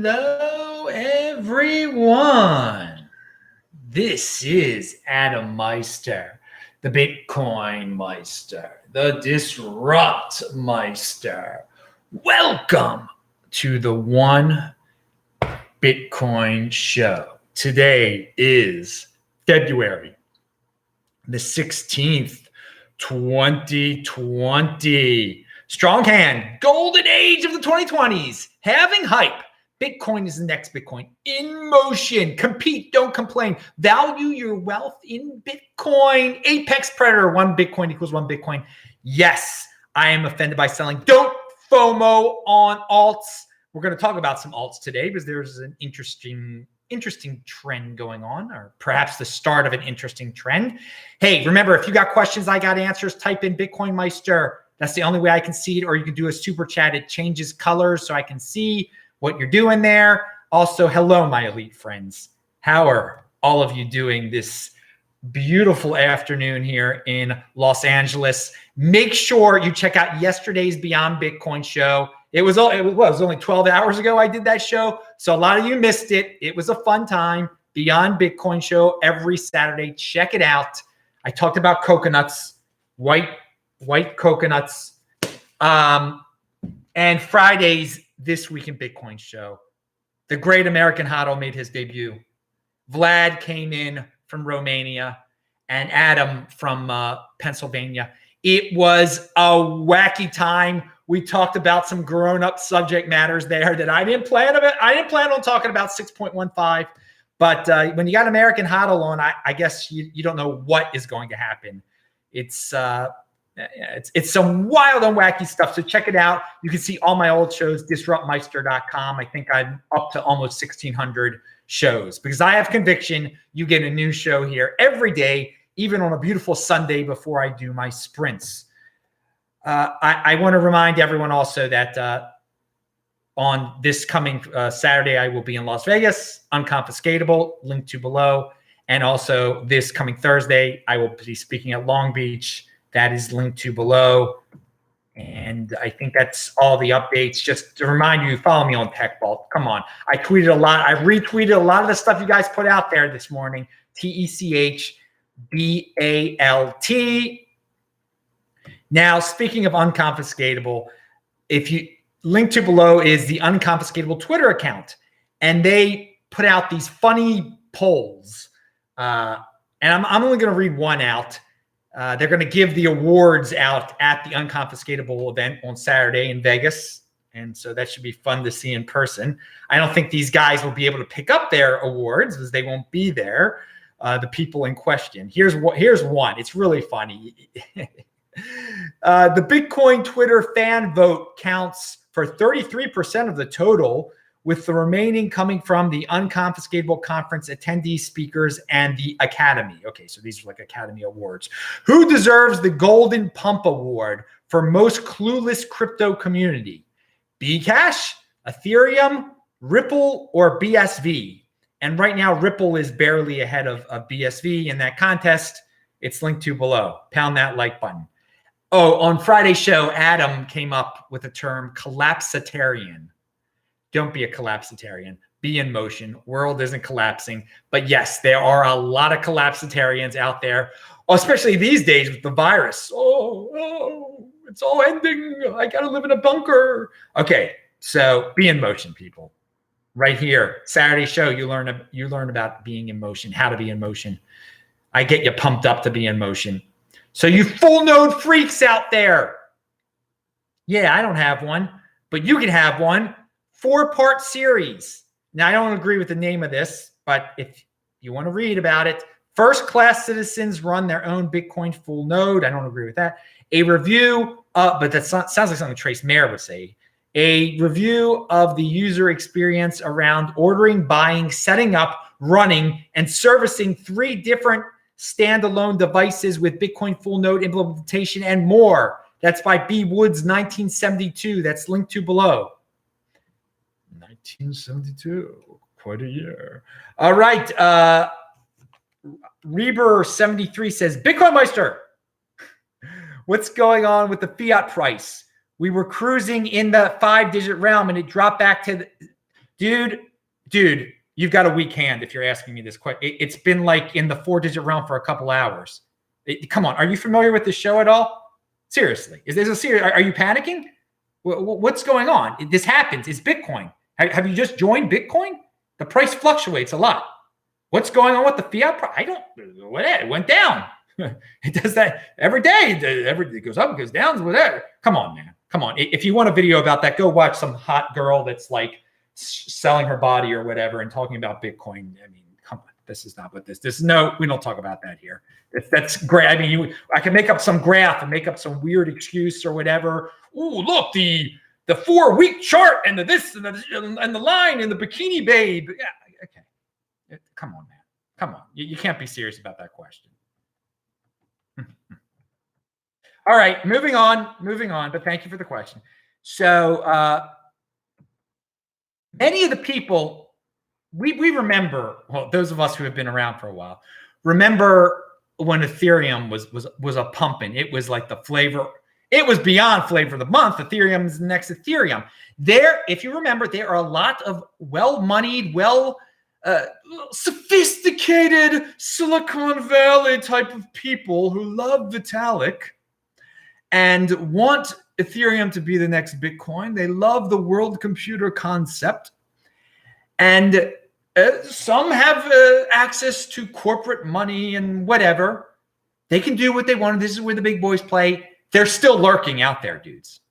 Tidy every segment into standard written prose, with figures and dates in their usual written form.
Hello, everyone. This is Adam Meister, the Bitcoin Meister, the Disrupt Meister. Welcome to the One Bitcoin Show. Today is February the 16th, 2020. Strong hand, golden age of the 2020s, having hype. Bitcoin is the next Bitcoin. In motion, compete, don't complain. Value your wealth in Bitcoin. Apex predator, one Bitcoin equals one Bitcoin. Yes, I am offended by selling. Don't FOMO on alts. We're going to talk about some alts today because there's an interesting trend going on, or perhaps the start of an interesting trend. Hey, remember, if you got questions, I got answers, type in Bitcoin Meister. That's the only way I can see it, or you can do a super chat. It changes colors so I can see what you're doing there. Also, hello, my elite friends. How are all of you doing this beautiful afternoon here in Los Angeles? Make sure you check out yesterday's Beyond Bitcoin show. It was only 12 hours ago I did that show, so a lot of you missed it. It was a fun time. Beyond Bitcoin show every Saturday. Check it out. I talked about coconuts, white coconuts, and Fridays, This Week in Bitcoin show. The great American Hodl made his debut. Vlad came in from Romania and Adam from Pennsylvania. It was a wacky time. We talked about some grown-up subject matters there that I didn't plan on talking about 6.15. But when you got American Hodl on, I guess you don't know what is going to happen. It's some wild and wacky stuff. So check it out. You can see all my old shows, disruptmeister.com. I think I'm up to almost 1,600 shows because I have conviction. You get a new show here every day, even on a beautiful Sunday before I do my sprints. I want to remind everyone also that on this coming Saturday, I will be in Las Vegas, Unconfiscatable, linked to below. And also this coming Thursday, I will be speaking at Long Beach. That is linked to below. And I think that's all the updates. Just to remind you, follow me on Tech Vault. Come on. I tweeted a lot. I retweeted a lot of the stuff you guys put out there this morning. TECHBALT. Now, speaking of Unconfiscatable, if you link to below is the Unconfiscatable Twitter account. And they put out these funny polls. And I'm only going to read one out. They're going to give the awards out at the Unconfiscatable event on Saturday in Vegas. And so that should be fun to see in person. I don't think these guys will be able to pick up their awards because they won't be there, the people in question. Here's one. It's really funny. The Bitcoin Twitter fan vote counts for 33% of the total, with the remaining coming from the Unconfiscatable Conference attendees, speakers, and the Academy. Okay, so these are like Academy Awards. Who deserves the Golden Pump Award for most clueless crypto community? Bcash, Ethereum, Ripple, or BSV? And right now, Ripple is barely ahead of BSV in that contest. It's linked to below. Pound that like button. Oh, on Friday's show, Adam came up with the term collapsitarian. Don't be a collapsitarian. Be in motion. World isn't collapsing. But yes, there are a lot of collapsitarians out there, especially these days with the virus. Oh, it's all ending. I got to live in a bunker. Okay, so be in motion, people. Right here, Saturday show, you learn about being in motion, how to be in motion. I get you pumped up to be in motion. So you full node freaks out there. Yeah, I don't have one, but you can have one. 4-part series. Now, I don't agree with the name of this, but if you want to read about it, first-class citizens run their own Bitcoin full node. I don't agree with that. A review, but that sounds like something Trace Mayer would say. A review of the user experience around ordering, buying, setting up, running, and servicing 3 different standalone devices with Bitcoin full node implementation and more. That's by B. Woods, 1972. That's linked to below. 1972, quite a year. All right. Reber73 says, Bitcoin Meister, what's going on with the fiat price? We were cruising in the 5-digit realm and it dropped back to dude, you've got a weak hand if you're asking me this question. It's been like in the 4-digit realm for a couple hours. Come on, are you familiar with this show at all? Seriously, is this a serious? Are you panicking? What's going on? This happens. It's Bitcoin. Have you just joined Bitcoin? The price fluctuates a lot. What's going on with the fiat price? It went down. It does that every day. It goes up, it goes down, whatever. Come on, man. Come on. If you want a video about that, go watch some hot girl that's like selling her body or whatever and talking about Bitcoin. I mean, come on. This is not what this is. No, we don't talk about that here. That's great. I mean, I can make up some graph and make up some weird excuse or whatever. Ooh, look, the 4-week chart and the this and the line and the bikini babe. Yeah, okay. Come on, man. Come on. You can't be serious about that question. All right, moving on, but thank you for the question. So many of the people, we remember, well, those of us who have been around for a while, remember when Ethereum was a pumping. It was like the flavor, it was beyond flavor of the month. Ethereum is the next Ethereum. There, if you remember, there are a lot of well-moneyed, sophisticated Silicon Valley type of people who love Vitalik and want Ethereum to be the next Bitcoin. They love the world computer concept. And some have access to corporate money and whatever. They can do what they want. This is where the big boys play. They're still lurking out there, dudes.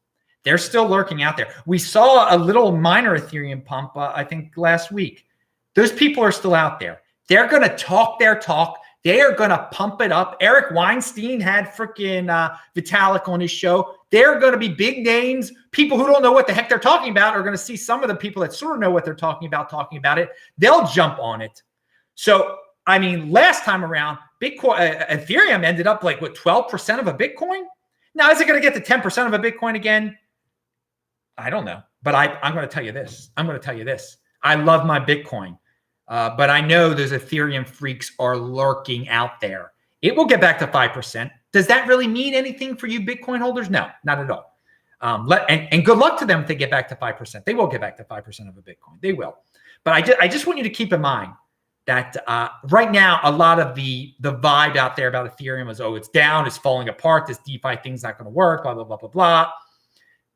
They're still lurking out there. We saw a little minor Ethereum pump, I think, last week. Those people are still out there. They're going to talk their talk. They are going to pump it up. Eric Weinstein had freaking Vitalik on his show. They're going to be big names. People who don't know what the heck they're talking about are going to see some of the people that sort of know what they're talking about it. They'll jump on it. So, I mean, last time around, Bitcoin, Ethereum ended up like, what, 12% of a Bitcoin? Now, is it going to get to 10% of a Bitcoin again? I don't know. But I'm going to tell you this. I love my Bitcoin. But I know those Ethereum freaks are lurking out there. It will get back to 5%. Does that really mean anything for you Bitcoin holders? No, not at all. And good luck to them if they get back to 5%. They will get back to 5% of a Bitcoin. They will. But I just want you to keep in mind that right now, a lot of the vibe out there about Ethereum is, oh, it's down, it's falling apart, this DeFi thing's not going to work, blah, blah, blah, blah, blah.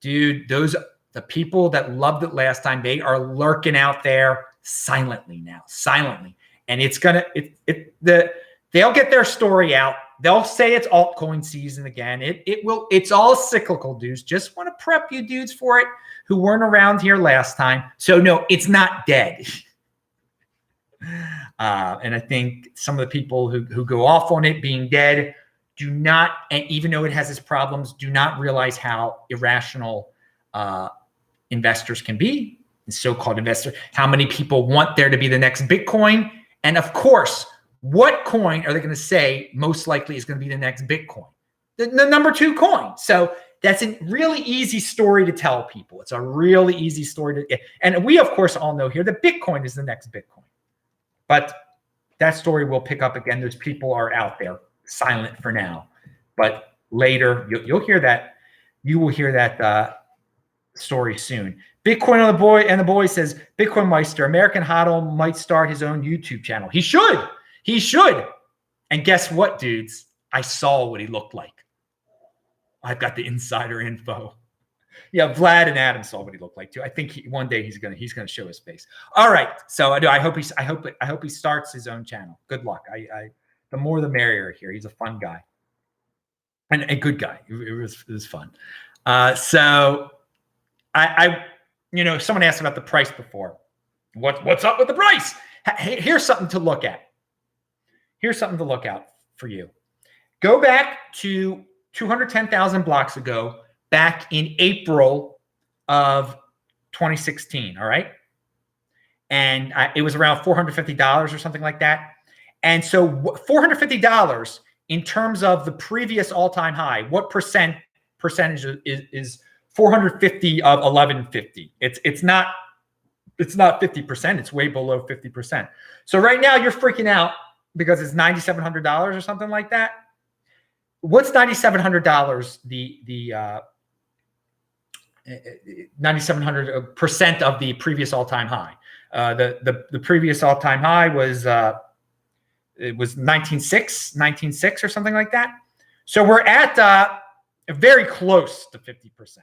Dude, the people that loved it last time, they are lurking out there silently now, and it's gonna they'll get their story out. They'll say it's altcoin season again. It's all cyclical, dudes. Just want to prep you dudes for it who weren't around here last time. So no, it's not dead. And I think some of the people who go off on it being dead do not, and even though it has its problems, do not realize how irrational investors can be. So-called investor, how many people want there to be the next Bitcoin? And of course, what coin are they going to say most likely is going to be the next Bitcoin? The number 2 coin. So that's a really easy story to tell people. It's a really easy story to get. And we, of course, all know here that Bitcoin is the next Bitcoin. But that story will pick up again. Those people are out there silent for now. But later, you'll hear that. You will hear that story soon. Bitcoin on the boy says, Bitcoin Meister, American Hodl might start his own YouTube channel. He should. And guess what, dudes? I saw what he looked like. I've got the insider info. Yeah, Vlad and Adam saw what he looked like too. I think one day he's gonna show his face. All right. So I hope he starts his own channel. Good luck. The more the merrier here. He's a fun guy. And a good guy. It was fun. So someone asked about the price before. What's up with the price? Here's something to look at. Here's something to look out for you. Go back to 210,000 blocks ago, back in April of 2016, all right? And it was around $450 or something like that. And so $450 in terms of the previous all-time high, what percentage is 450 of 1150? It's not 50%. It's way below 50%. So right now you're freaking out because it's $9,700 or something like that. What's $9,700? 9,700% of the previous all-time high. The previous all-time high was it was 19.6 or something like that. So we're at very close to 50%.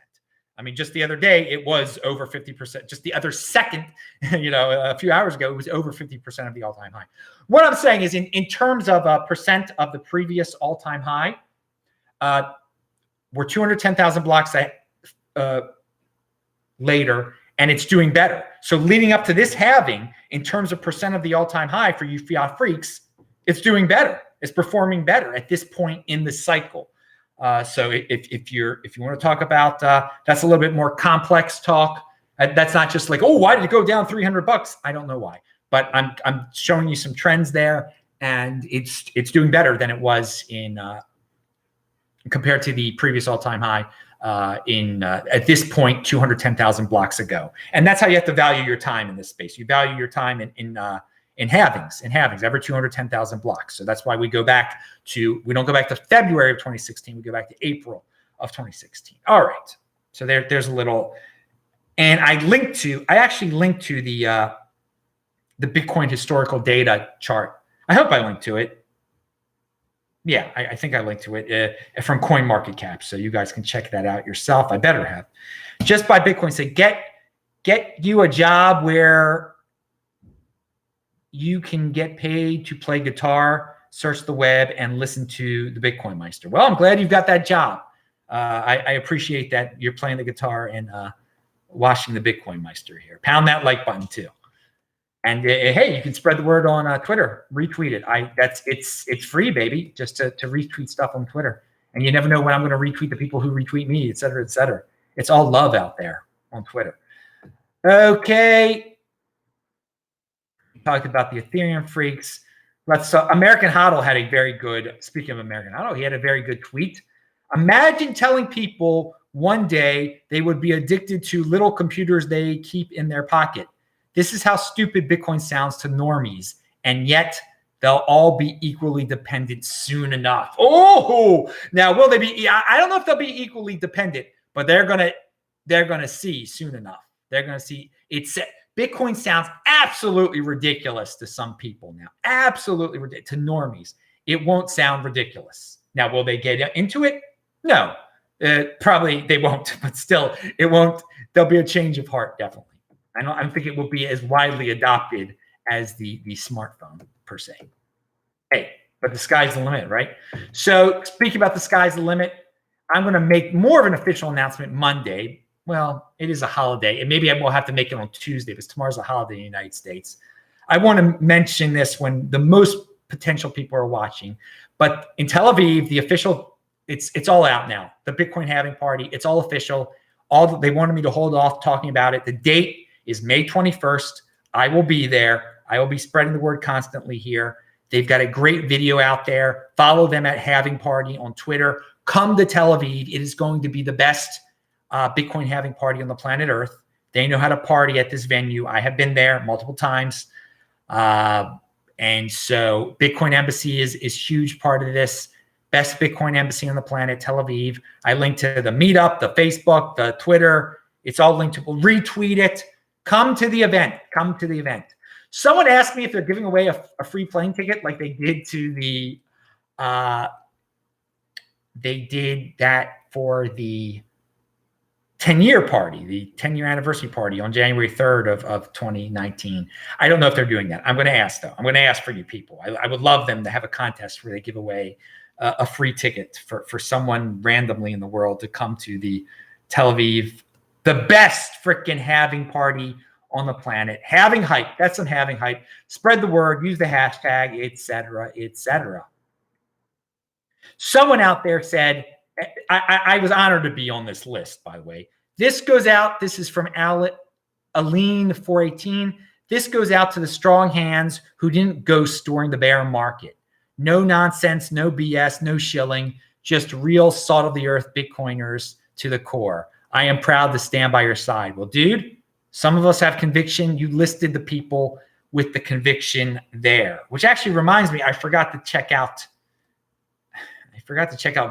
I mean, just the other day, it was over 50%. Just the other second, a few hours ago, it was over 50% of the all-time high. What I'm saying is in terms of percent of the previous all-time high, we're 210,000 blocks later, and it's doing better. So leading up to this halving, in terms of percent of the all-time high for you fiat freaks, it's doing better. It's performing better at this point in the cycle. So if you want to talk about that's a little bit more complex talk. That's not just like, oh, why did it go down $300? I don't know why, but I'm showing you some trends there, and it's doing better than it was in compared to the previous all-time high at this point 210,000 blocks ago. And that's how you have to value your time in this space. You value your time in halvings, every 210,000 blocks. So that's why we don't go back to February of 2016. We go back to April of 2016. All right. So there's a little, and I actually linked to the Bitcoin historical data chart. I hope I linked to it. Yeah, I think I linked to it from CoinMarketCap. So you guys can check that out yourself. I better have. Just by Bitcoin, say get you a job where you can get paid to play guitar, search the web, and listen to the Bitcoin Meister. Well, I'm glad you've got that job. I appreciate that you're playing the guitar and watching the Bitcoin Meister here. Pound that like button too. And hey, you can spread the word on Twitter. Retweet it. It's free, baby, just to retweet stuff on Twitter. And you never know when I'm going to retweet the people who retweet me, et cetera, et cetera. It's all love out there on Twitter. Okay. Talked about the Ethereum freaks. American Hodl had a very good, speaking of American Hodl, he had a very good tweet. Imagine telling people one day they would be addicted to little computers they keep in their pocket. This is how stupid Bitcoin sounds to normies, and yet they'll all be equally dependent soon enough. Oh, now will they be? I don't know if they'll be equally dependent, but they're gonna see soon enough. They're gonna see it's. Bitcoin sounds absolutely ridiculous to some people now. Absolutely ridiculous to normies. It won't sound ridiculous. Now, will they get into it? No, probably they won't. But still, it won't. There'll be a change of heart, definitely. I don't think it will be as widely adopted as the smartphone per se. Hey, but the sky's the limit, right? So speaking about the sky's the limit, I'm going to make more of an official announcement Monday. Well, it is a holiday, and maybe I will have to make it on Tuesday because tomorrow's a holiday in the United States. I want to mention this when the most potential people are watching. But in Tel Aviv, the official, it's all out now. The Bitcoin halving party, it's all official. They wanted me to hold off talking about it. The date is May 21st. I will be there. I will be spreading the word constantly here. They've got a great video out there. Follow them at Halving Party on Twitter. Come to Tel Aviv. It is going to be the best Bitcoin halving party on the planet Earth. They know how to party at this venue. I have been there multiple times. And so Bitcoin Embassy is huge part of this. Best Bitcoin Embassy on the planet, Tel Aviv. I linked to the meetup, the Facebook, the Twitter. It's all linked to. Retweet it. Come to the event. Come to the event. Someone asked me if they're giving away a free plane ticket like they did to the they did that for the 10-year party, the 10-year anniversary party on January 3rd of 2019. I don't know if they're doing that. I'm going to ask, though. I'm going to ask for you people. I would love them to have a contest where they give away a free ticket for someone randomly in the world to come to the Tel Aviv, the best freaking halving party on the planet. Halving hype. That's some halving hype. Spread the word. Use the hashtag, et cetera, et cetera. Someone out there said, I was honored to be on this list, by the way. This goes out. This is from Aline418. This goes out to the strong hands who didn't ghost during the bear market. No nonsense, no BS, no shilling, just real salt of the earth Bitcoiners to the core. I am proud to stand by your side. Well, dude, some of us have conviction. You listed the people with the conviction there, which actually reminds me, I forgot to check out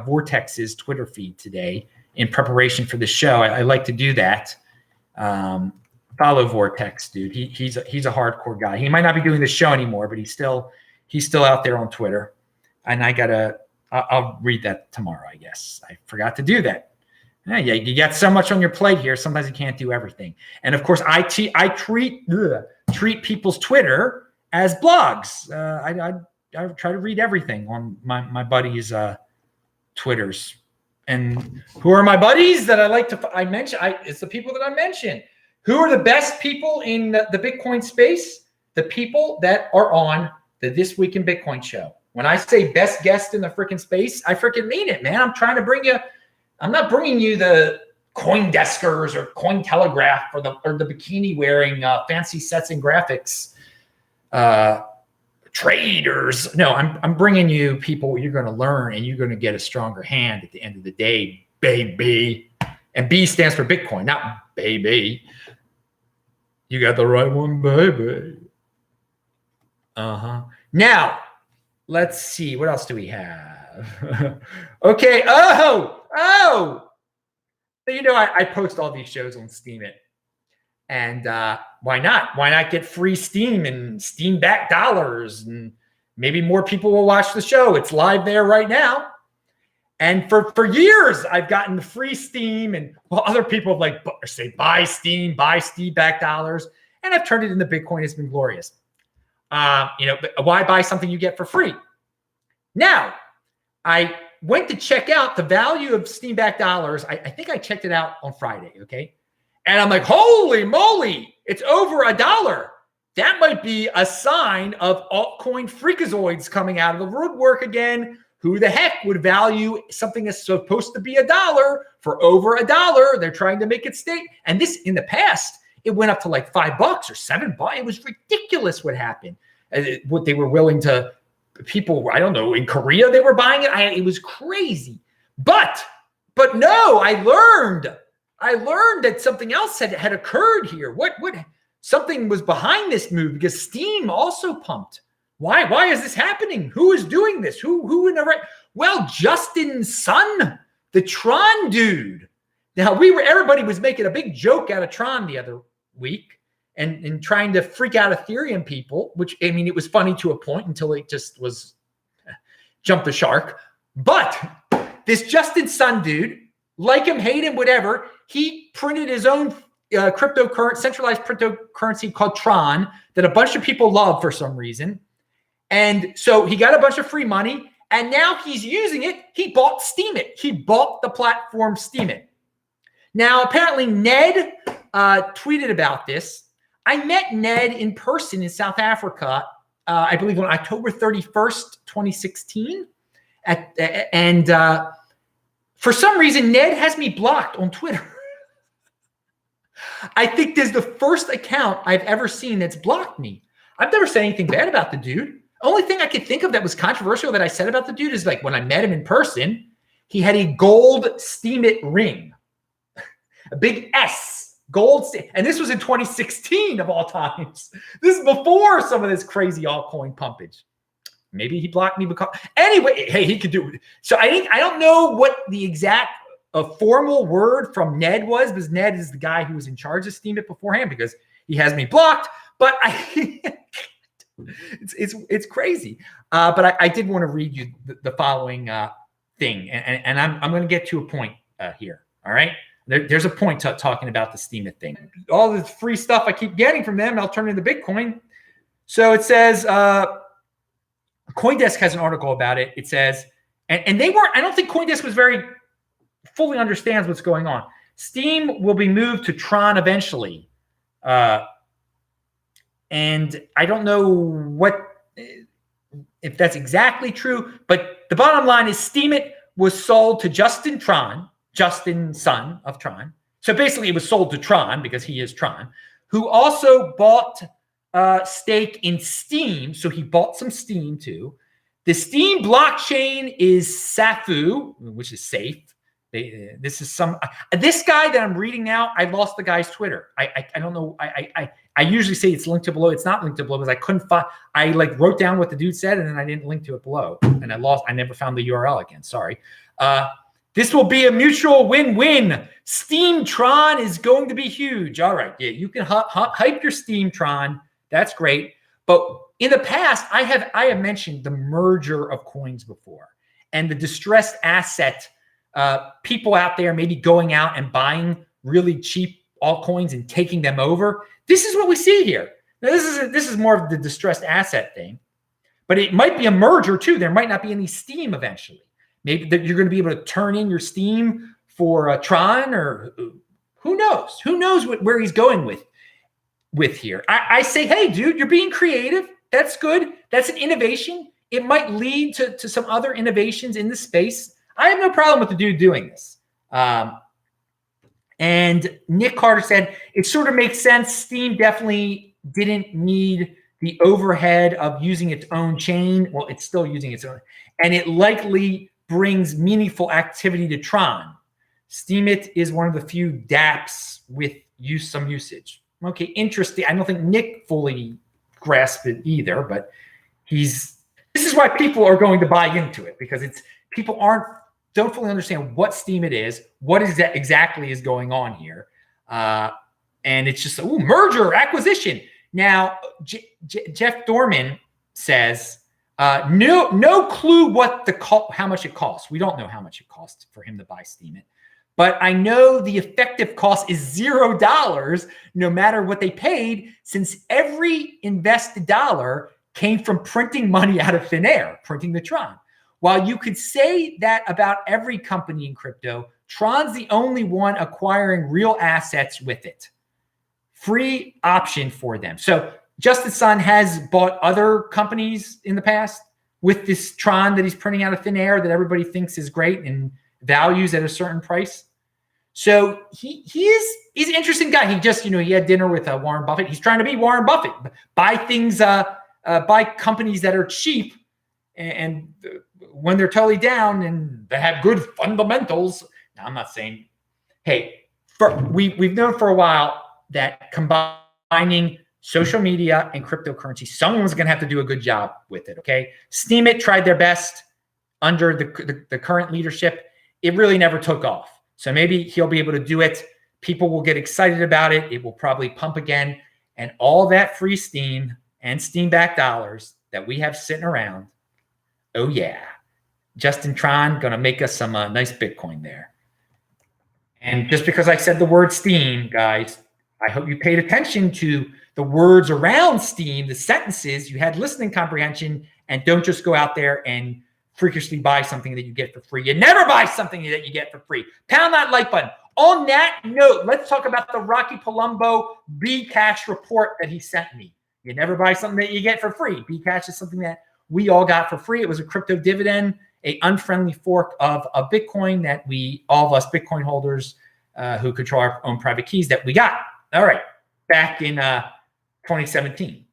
Vortex's Twitter feed today. in preparation for the show. I like to do that. Follow Vortex, dude. He's a hardcore guy. He might not be doing the show anymore, but he's still out there on Twitter. And I'll read that tomorrow, I guess. I forgot to do that. Yeah, you got so much on your plate here. Sometimes you can't do everything. And of course, I treat people's Twitter as blogs. I try to read everything on my buddies' Twitters. And who are my buddies that I like to? It's the people that I mentioned. Who are the best people in the Bitcoin space? The people that are on the This Week in Bitcoin show. When I say best guest in the freaking space, I freaking mean it, man. I'm trying to bring you. I'm not bringing you the CoinDeskers or Cointelegraph or the bikini wearing fancy sets and graphics traders. No, I'm bringing you people you're going to learn and you're going to get a stronger hand at the end of the day, baby. And B stands for Bitcoin, not baby. You got the right one, baby. Now, let's see. What else do we have? Okay. Oh. You know, I post all these shows on Steemit. And why not? Why not get free Steem and Steem back dollars? And maybe more people will watch the show. It's live there right now. And for years, I've gotten the free Steem. And other people say, buy Steem back dollars. And I've turned it into Bitcoin. It's been glorious. But why buy something you get for free? Now, I went to check out the value of Steem back dollars. I think I checked it out on Friday, okay? And I'm like, holy moly, it's over $1. That might be a sign of altcoin freakazoids coming out of the woodwork again. Who the heck would value something that's supposed to be $1 for over $1? They're trying to make it state. And this, in the past, it went up to like $5 or $7. It was ridiculous what happened. What they were willing to, people, I don't know, in Korea, they were buying it. It was crazy. But no, I learned that something else had occurred here. What something was behind this move because Steem also pumped. Why is this happening? Who is doing this? Who in the right? Well, Justin Sun, the Tron dude. Now everybody was making a big joke out of Tron the other week and trying to freak out Ethereum people, which I mean it was funny to a point until it just was jumped the shark. But this Justin Sun dude, like him, hate him, whatever, he printed his own centralized cryptocurrency called Tron that a bunch of people love for some reason. And so he got a bunch of free money and now he's using it. He bought Steemit. He bought the platform Steemit. Now, apparently Ned tweeted about this. I met Ned in person in South Africa, I believe on October 31st, 2016. And for some reason, Ned has me blocked on Twitter. I think this is the first account I've ever seen that's blocked me. I've never said anything bad about the dude. Only thing I could think of that was controversial that I said about the dude is like when I met him in person, he had a gold Steemit ring, a big S, gold. And this was in 2016 of all times. This is before some of this crazy altcoin pumpage. Maybe he blocked me because anyway, hey, he could do it. So I don't know what the exact formal word from Ned was, because Ned is the guy who was in charge of Steemit beforehand because he has me blocked. But it's crazy. But I did want to read you the following thing, and I'm going to get to a point here. All right, there's a point talking about the Steemit thing. All the free stuff I keep getting from them, I'll turn into Bitcoin. So it says CoinDesk has an article about it. It says, and they weren't. I don't think CoinDesk was very fully understands what's going on. Steem will be moved to Tron eventually. And I don't know if that's exactly true, but the bottom line is Steemit was sold to Justin Sun of Tron. So basically it was sold to Tron because he is Tron, who also bought stake in Steem. So he bought some Steem too. The Steem blockchain is SAFU, which is safe. This is this guy that I'm reading now. I lost the guy's Twitter. I don't know. I usually say it's linked to below. It's not linked to below because I couldn't find. I wrote down what the dude said and then I didn't link to it below, and I never found the URL again. Sorry. This will be a mutual win-win. Steem Tron is going to be huge. All right, yeah, you can hype your Steem Tron. That's great. But in the past, I have mentioned the merger of coins before and the distressed asset people out there maybe going out and buying really cheap altcoins and taking them over. This is what we see here. Now, this is more of the distressed asset thing, but it might be a merger too. There might not be any Steem eventually. Maybe that you're going to be able to turn in your Steem for Tron, or who knows? Who knows where he's going with here? I say, hey, dude, you're being creative. That's good. That's an innovation. It might lead to some other innovations in the space. I have no problem with the dude doing this. And Nick Carter said, it sort of makes sense. Steem definitely didn't need the overhead of using its own chain. Well, it's still using its own. And it likely brings meaningful activity to Tron. Steemit is one of the few dApps with some usage. Okay, interesting. I don't think Nick fully grasped it either, but this is why people are going to buy into it, because people don't fully understand what Steemit is, what is that exactly is going on here. And it's just, merger, acquisition. Now, Jeff Dorman says, no clue how much it costs. We don't know how much it costs for him to buy Steemit, but I know the effective cost is $0 no matter what they paid, since every invested dollar came from printing money out of thin air, printing the Tron. While you could say that about every company in crypto, Tron's the only one acquiring real assets with it. Free option for them. So Justin Sun has bought other companies in the past with this Tron that he's printing out of thin air that everybody thinks is great and values at a certain price. So he's an interesting guy. He just, he had dinner with Warren Buffett. He's trying to be Warren Buffett, buy things, buy companies that are cheap, and when they're totally down and they have good fundamentals. Now, I'm not saying, hey, we've known for a while that combining social media and cryptocurrency, someone's going to have to do a good job with it. Okay, Steemit tried their best under the current leadership. It really never took off. So maybe he'll be able to do it. People will get excited about it. It will probably pump again, and all that free Steem and Steem-backed dollars that we have sitting around. Oh yeah, Justin Tron gonna make us some nice Bitcoin there. And just because I said the word Steem, guys, I hope you paid attention to the words around Steem, the sentences, you had listening comprehension, and don't just go out there and freakishly buy something that you get for free. You never buy something that you get for free. Pound that like button. On that note, let's talk about the Rocky Palumbo Bcash report that he sent me. You never buy something that you get for free. Bcash is something that we all got for free. It was a crypto dividend, a unfriendly fork of Bitcoin that all of us Bitcoin holders who control our own private keys, that we got. All right, back in 2017.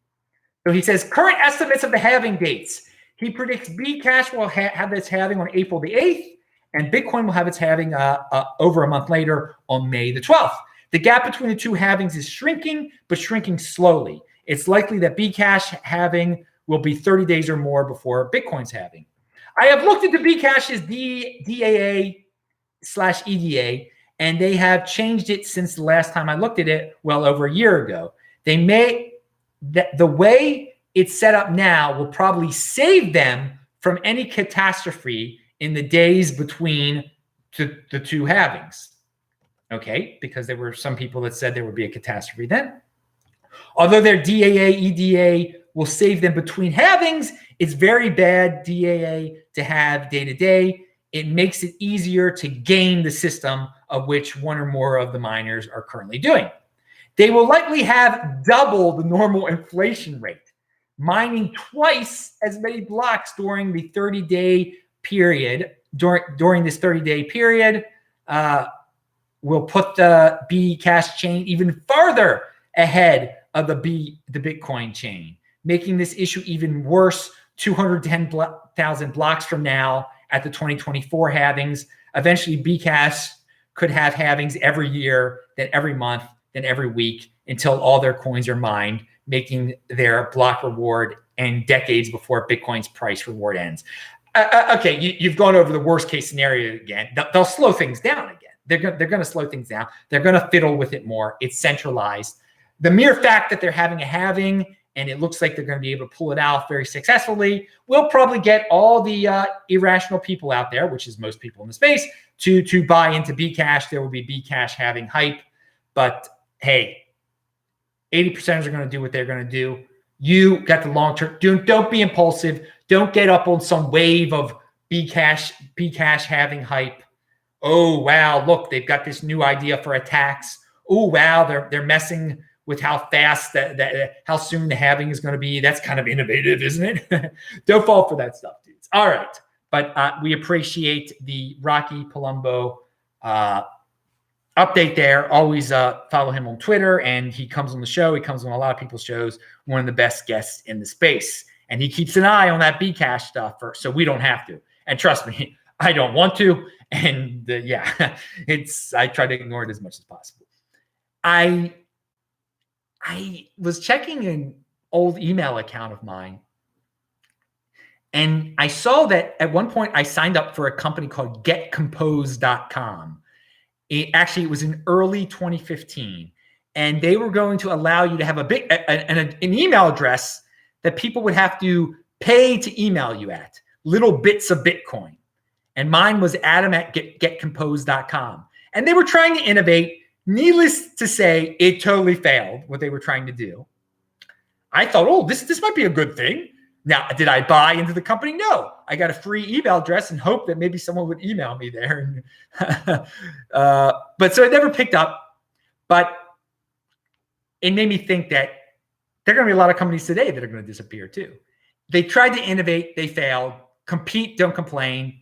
So he says, current estimates of the halving dates. He predicts Bcash will have its halving on April the 8th, and Bitcoin will have its halving over a month later on May the 12th. The gap between the two halvings is shrinking, but shrinking slowly. It's likely that Bcash halving will be 30 days or more before Bitcoin's halving. I have looked into Bcash's DAA/EDA, and they have changed it since the last time I looked at it, well over a year ago. The way it's set up now will probably save them from any catastrophe in the days between the two halvings. Okay, because there were some people that said there would be a catastrophe then. Although their DAA/EDA will save them between halvings, it's very bad DAA to have day to day. It makes it easier to game the system, of which one or more of the miners are currently doing. They will likely have double the normal inflation rate, mining twice as many blocks during the 30-day period. During this 30-day period, will put the Bcash chain even farther ahead of the Bitcoin chain, making this issue even worse 210,000 blocks from now at the 2024 halvings. Eventually, Bcash could have halvings every year, then every month, then every week, until all their coins are mined, making their block reward and decades before Bitcoin's price reward ends. Okay, you've gone over the worst case scenario again. They'll slow things down again. They're going to slow things down. They're going to fiddle with it more. It's centralized. The mere fact that they're having a halving and it looks like they're going to be able to pull it out very successfully will probably get all the irrational people out there, which is most people in the space, to buy into Bcash. There will be Bcash having hype. But hey, 80% are going to do what they're going to do. You got the long-term. Don't be impulsive. Don't get up on some wave of Bcash having hype. Oh, wow, look, they've got this new idea for a tax. Oh, wow, they're messing with how fast how soon the halving is going to be. That's kind of innovative, isn't it? Don't fall for that stuff, dudes. All right. But we appreciate the Rocky Palumbo update there. Always follow him on Twitter, and he comes on the show. He comes on a lot of people's shows. One of the best guests in the space. And he keeps an eye on that Bcash stuff so we don't have to. And trust me, I don't want to. And yeah, I try to ignore it as much as possible. I was checking an old email account of mine, and I saw that at one point I signed up for a company called getcompose.com. It was in early 2015, and they were going to allow you to have an email address that people would have to pay to email you at, little bits of Bitcoin. And mine was adam@getcompose.com. And they were trying to innovate. Needless to say, it totally failed what they were trying to do. I thought, oh, this might be a good thing. Now, did I buy into the company? No. I got a free email address and hoped that maybe someone would email me there. But so it never picked up. But it made me think that there are going to be a lot of companies today that are going to disappear too. They tried to innovate. They failed. Compete, don't complain.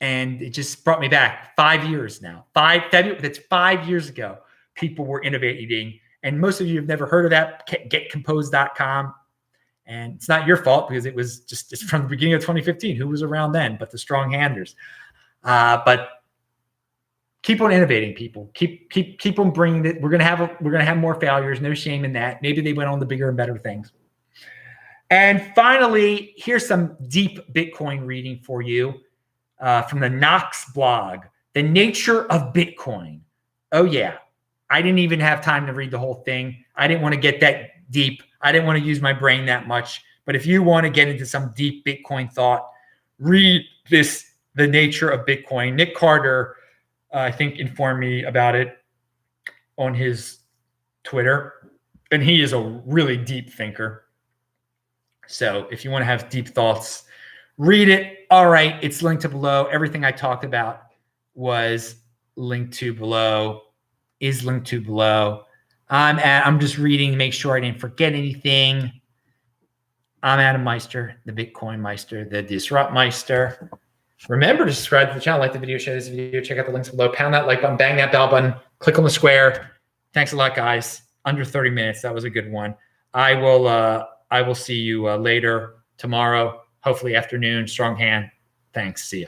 And it just brought me back 5 years now. That's 5 years ago. People were innovating. And most of you have never heard of that, getcompose.com. And it's not your fault because it was just from the beginning of 2015. Who was around then but the strong handers? But keep on innovating, people. Keep on bringing it. We're gonna have more failures. No shame in that. Maybe they went on to bigger and better things. And finally, here's some deep Bitcoin reading for you from the Knox blog. The nature of Bitcoin. Oh yeah, I didn't even have time to read the whole thing. I didn't want to get that deep. I didn't want to use my brain that much. But if you want to get into some deep Bitcoin thought, read this, The Nature of Bitcoin. Nick Carter, I think, informed me about it on his Twitter. And he is a really deep thinker. So if you want to have deep thoughts, read it. All right, it's linked to below. Everything I talked about was linked to below, is linked to below. I'm just reading to make sure I didn't forget anything. I'm Adam Meister, the Bitcoin Meister, the Disrupt Meister. Remember to subscribe to the channel, like the video, share this video, check out the links below, pound that like button, bang that bell button, click on the square. Thanks a lot, guys. Under 30 minutes. That was a good one. I will see you later tomorrow, hopefully afternoon. Strong hand. Thanks. See ya.